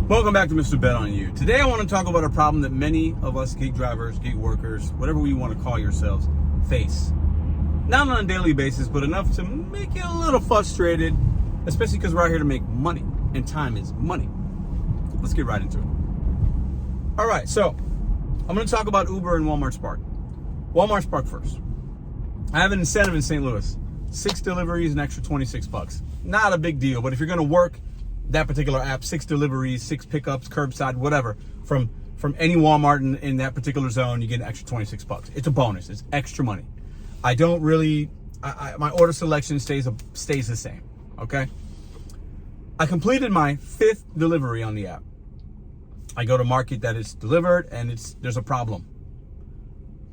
Welcome back to Mr.BetonYou. Today I want to talk about a problem that many of us gig drivers, gig workers, whatever you want to call yourselves, face. Not on a daily basis, but enough to make you a little frustrated, especially because we're out here to make money, and time is money. Let's get right into it. All right, so I'm going to talk about Uber and Walmart Spark. Walmart Spark first. I have an incentive in St. Louis. 6 deliveries, an extra $26. Not a big deal, but if you're going to work that particular app, 6 deliveries, 6 pickups, curbside, whatever, from any Walmart in that particular zone, you get an extra $26. It's a bonus. It's extra money. I don't really, my order selection stays the same, okay? I completed my 5th delivery on the app. I go to market that it's delivered and there's a problem.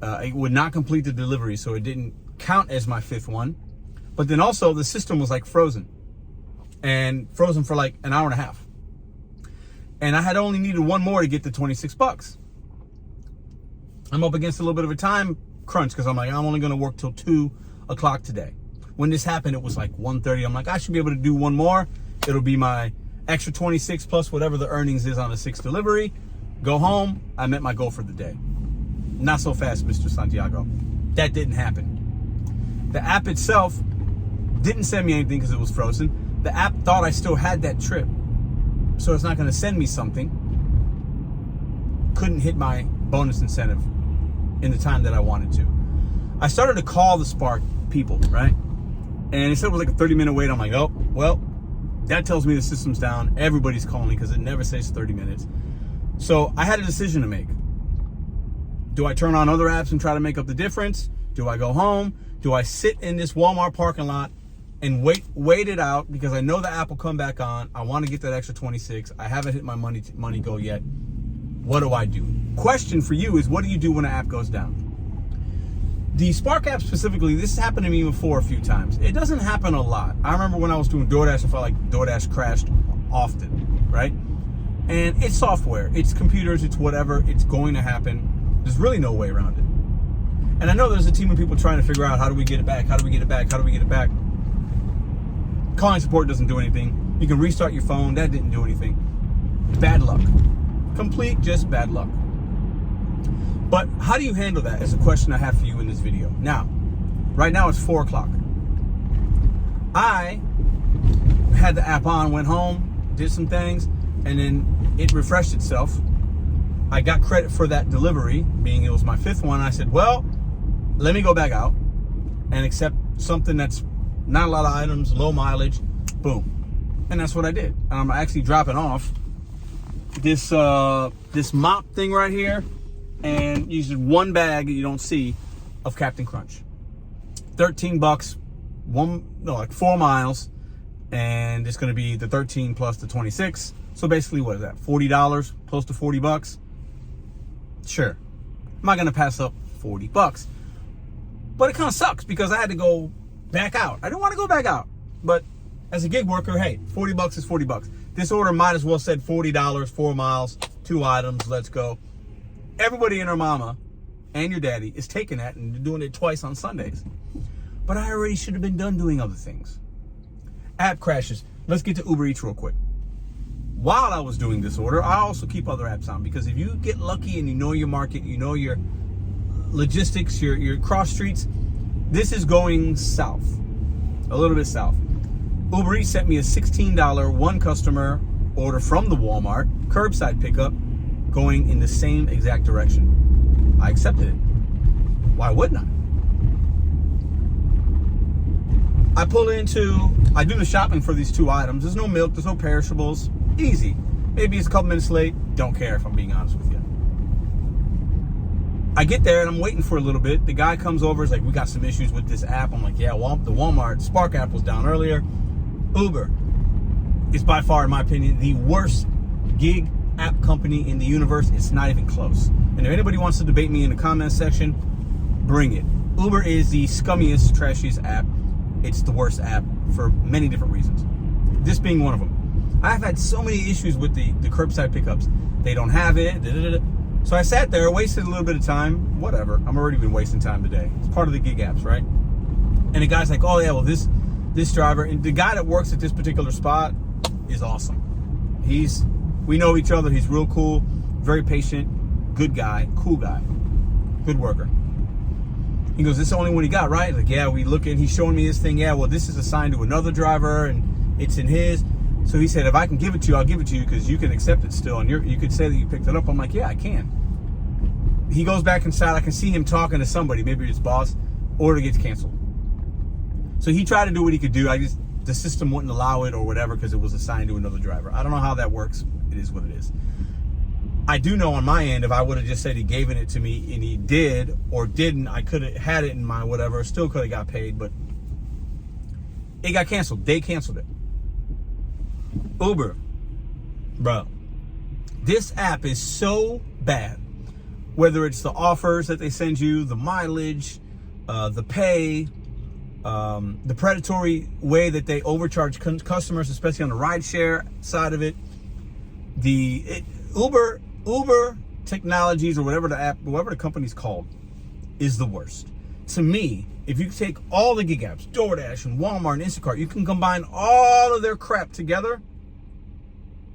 It would not complete the delivery, so it didn't count as my 5th one. But then also the system was like frozen. And frozen for like an hour and a half. And I had only needed one more to get the $26. I'm up against a little bit of a time crunch because I'm like, I'm only going to work till 2 o'clock today. When this happened, it was like 1:30. I'm like, I should be able to do one more. It'll be my extra 26 plus whatever the earnings is on the 6th delivery. Go home. I met my goal for the day. Not so fast, Mr. Santiago. That didn't happen. The app itself didn't send me anything because it was frozen. The app thought I still had that trip, so it's not going to send me something. Couldn't hit my bonus incentive in the time that I wanted to. I started to call the Spark people, right? And it said it was like a 30-minute wait. I'm like, oh, well, that tells me the system's down. Everybody's calling me because it never says 30 minutes. So I had a decision to make. Do I turn on other apps and try to make up the difference? Do I go home? Do I sit in this Walmart parking lot and wait it out because I know the app will come back on? I want to get that extra 26. I haven't hit my money goal yet. What do I do? Question for you is, what do you do when an app goes down? The Spark app specifically, this has happened to me before a few times. It doesn't happen a lot. I remember when I was doing DoorDash, I felt like DoorDash crashed often, right? And it's software, it's computers, it's whatever, it's going to happen. There's really no way around it. And I know there's a team of people trying to figure out, how do we get it back? How do we get it back? How do we get it back? Calling support doesn't do anything. You can restart your phone. That didn't do anything. Bad luck. Complete just bad luck. But how do you handle that is a question I have for you in this video. Now, right now it's 4 o'clock. I had the app on, went home, did some things, and then it refreshed itself. I got credit for that delivery, being it was my 5th one. I said, well, let me go back out and accept something that's not a lot of items, low mileage, boom. And that's what I did. I'm actually dropping off this mop thing right here and using one bag that you don't see of Captain Crunch. $13, like 4 miles, and it's gonna be the 13 plus the 26. So basically, what is that? $40, close to $40. Sure. I'm not gonna pass up $40. But it kind of sucks because I had to go back out. I don't want to go back out, but as a gig worker, hey, $40 is $40. This order might as well said $40, 4 miles, 2 items, let's go. Everybody and their mama and your daddy is taking that and doing it twice on Sundays. But I already should have been done doing other things. App crashes. Let's get to Uber Eats real quick. While I was doing this order, I also keep other apps on, because if you get lucky and you know your market, you know your logistics, your cross streets, this is going south, a little bit south. Uber Eats sent me a $16 one customer order from the Walmart, curbside pickup, going in the same exact direction. I accepted it. Why wouldn't I? I do the shopping for these 2 items. There's no milk, there's no perishables. Easy. Maybe it's a couple minutes late. Don't care, if I'm being honest with you. I get there and I'm waiting for a little bit. The guy comes over, is like, we got some issues with this app. I'm like, yeah, well, the Walmart Spark app was down earlier. Uber is by far, in my opinion, the worst gig app company in the universe. It's not even close. And if anybody wants to debate me in the comments section, bring it. Uber is the scummiest, trashiest app. It's the worst app for many different reasons. This being one of them. I've had so many issues with the curbside pickups. They don't have it. So I sat there, wasted a little bit of time. Whatever. I'm already been wasting time today. It's part of the gig apps, right? And the guy's like, oh yeah, well this driver, and the guy that works at this particular spot is awesome. He's We know each other. He's real cool, very patient, good guy, cool guy, good worker. He goes, this is the only one he got, right? Like, yeah, we look at, he's showing me his thing. Yeah, well, this is assigned to another driver and it's in his. So he said, if I can give it to you, I'll give it to you because you can accept it still. And you could say that you picked it up. I'm like, yeah, I can. He goes back inside. I can see him talking to somebody, maybe his boss. Order gets canceled. So he tried to do what he could do. The system wouldn't allow it or whatever because it was assigned to another driver. I don't know how that works. It is what it is. I do know on my end, if I would have just said he gave it to me and he did or didn't, I could have had it in my whatever, still could have got paid, but it got canceled. They canceled it. Uber, bro, this app is so bad. Whether it's the offers that they send you, the mileage, the pay, the predatory way that they overcharge customers, especially on the rideshare side of it, Uber Technologies or whatever the company's called is the worst. To me, if you take all the gig apps, DoorDash and Walmart and Instacart, you can combine all of their crap together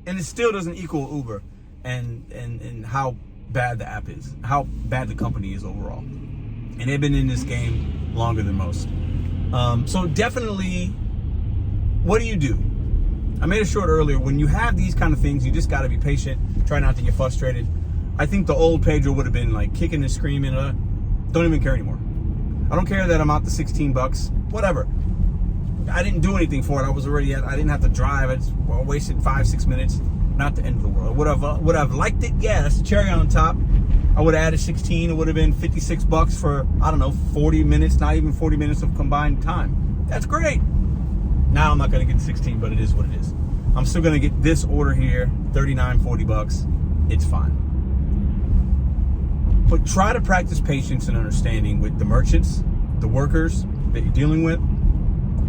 and it still doesn't equal Uber and how bad the app is, how bad the company is overall. And they've been in this game longer than most. So definitely, what do? I made a short earlier. When you have these kind of things, you just got to be patient. Try not to get frustrated. I think the old Pedro would have been like kicking and screaming. Don't even care anymore. I don't care that I'm out the $16. Whatever. I didn't do anything for it. I didn't have to drive. I wasted 5-6 minutes. Not the end of the world. Would I've liked it? Yeah, that's the cherry on top. I would have added 16. It would have been $56 for, I don't know, 40 minutes, not even 40 minutes of combined time. That's great. Now I'm not going to get 16, but it is what it is. I'm still going to get this order here, $39-40. It's fine. But try to practice patience and understanding with the merchants, the workers that you're dealing with,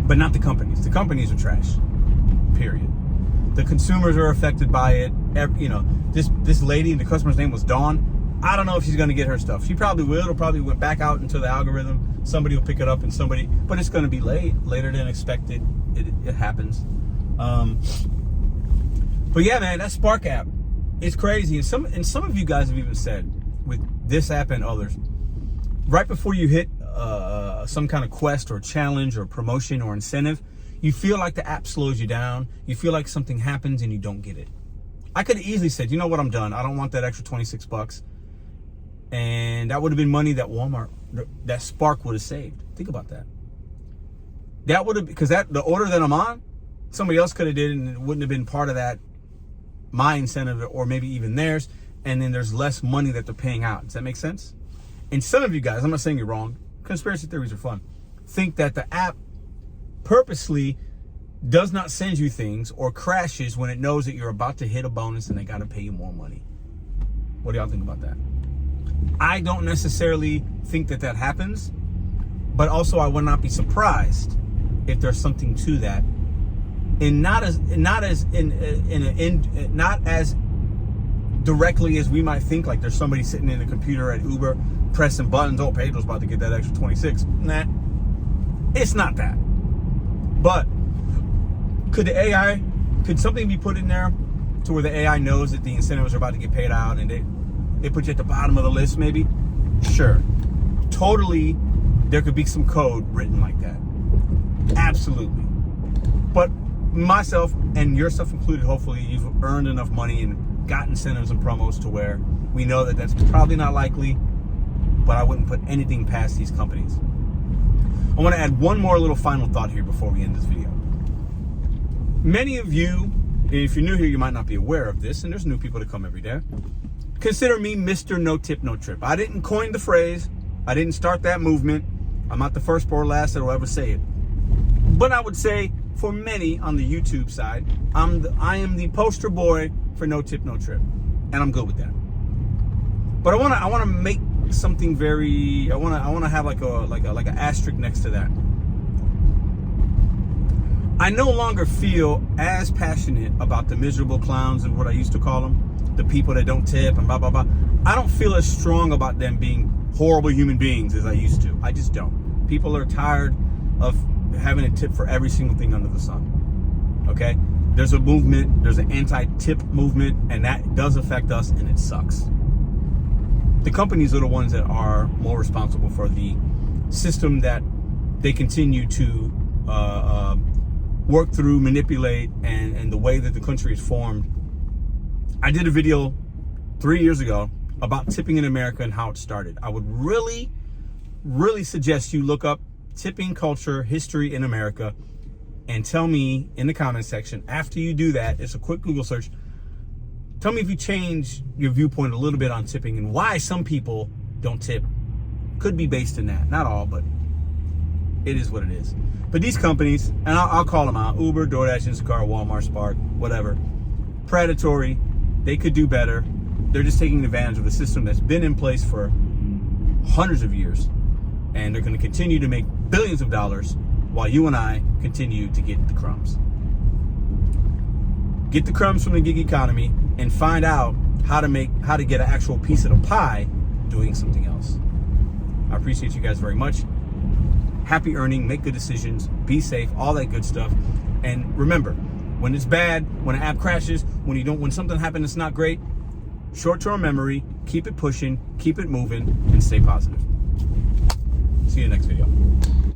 but not the companies. The companies are trash, period. The consumers are affected by it. This lady, the customer's name was Dawn. I don't know if she's going to get her stuff. She probably will. It'll probably went back out into the algorithm. Somebody will pick it up but it's going to be later than expected. It happens. But yeah, man, that Spark app, it's crazy. And some of you guys have even said with this app and others, right before you hit some kind of quest or challenge or promotion or incentive, you feel like the app slows you down. You feel like something happens and you don't get it. I could have easily said, you know what, I'm done. I don't want that extra $26. And that would have been money that that Spark would have saved. Think about that. That would have, because the order that I'm on, somebody else could have did and it wouldn't have been part of that, my incentive or maybe even theirs. And then there's less money that they're paying out. Does that make sense? And some of you guys, I'm not saying you're wrong. Conspiracy theories are fun. Think that the app purposely does not send you things or crashes when it knows that you're about to hit a bonus and they got to pay you more money. What do y'all think about that? I don't necessarily think that happens, but also I would not be surprised if there's something to that, and not as directly as we might think. Like there's somebody sitting in a computer at Uber pressing buttons. Oh, Pedro's about to get that extra 26. Nah, it's not that. But could something be put in there to where the AI knows that the incentives are about to get paid out and they put you at the bottom of the list maybe? Sure. Totally, there could be some code written like that. Absolutely. But myself and yourself included, hopefully you've earned enough money and got incentives and promos to where we know that that's probably not likely, but I wouldn't put anything past these companies. I want to add one more little final thought here before we end this video. Many of you, if you're new here, you might not be aware of this, and there's new people that come every day. Consider me Mr. No Tip, No Trip. I didn't coin the phrase. I didn't start that movement. I'm not the first or last that will ever say it. But I would say for many on the YouTube side, I am the poster boy for No Tip, No Trip, and I'm good with that. But I want to make something very. I want to have like an asterisk next to that. I no longer feel as passionate about the miserable clowns and what I used to call them, the people that don't tip and blah blah blah. I don't feel as strong about them being horrible human beings as I used to. I just don't. People are tired of having a tip for every single thing under the sun. Okay? there's a movement, there's an anti-tip movement, and that does affect us, and it sucks. The companies are the ones that are more responsible for the system that they continue to work through, manipulate, and the way that the country is formed. I did a video 3 years ago about tipping in America and how it started. I would really suggest you look up tipping culture history in America and tell me in the comment section. After you do that, it's a quick Google search. Tell me if you change your viewpoint a little bit on tipping and why some people don't tip. Could be based in that. Not all, but it is what it is. But these companies, and I'll call them out, Uber, DoorDash, Instacart, Walmart, Spark, whatever, predatory. They could do better. They're just taking advantage of a system that's been in place for hundreds of years. And they're going to continue to make billions of dollars while you and I continue to get the crumbs. Get the crumbs from the gig economy and find out how to get an actual piece of the pie doing something else. I appreciate you guys very much. Happy earning, make good decisions, be safe, all that good stuff. And remember, when it's bad, when an app crashes, when something happens that's not great, short-term memory, keep it pushing, keep it moving, and stay positive. See you in the next video.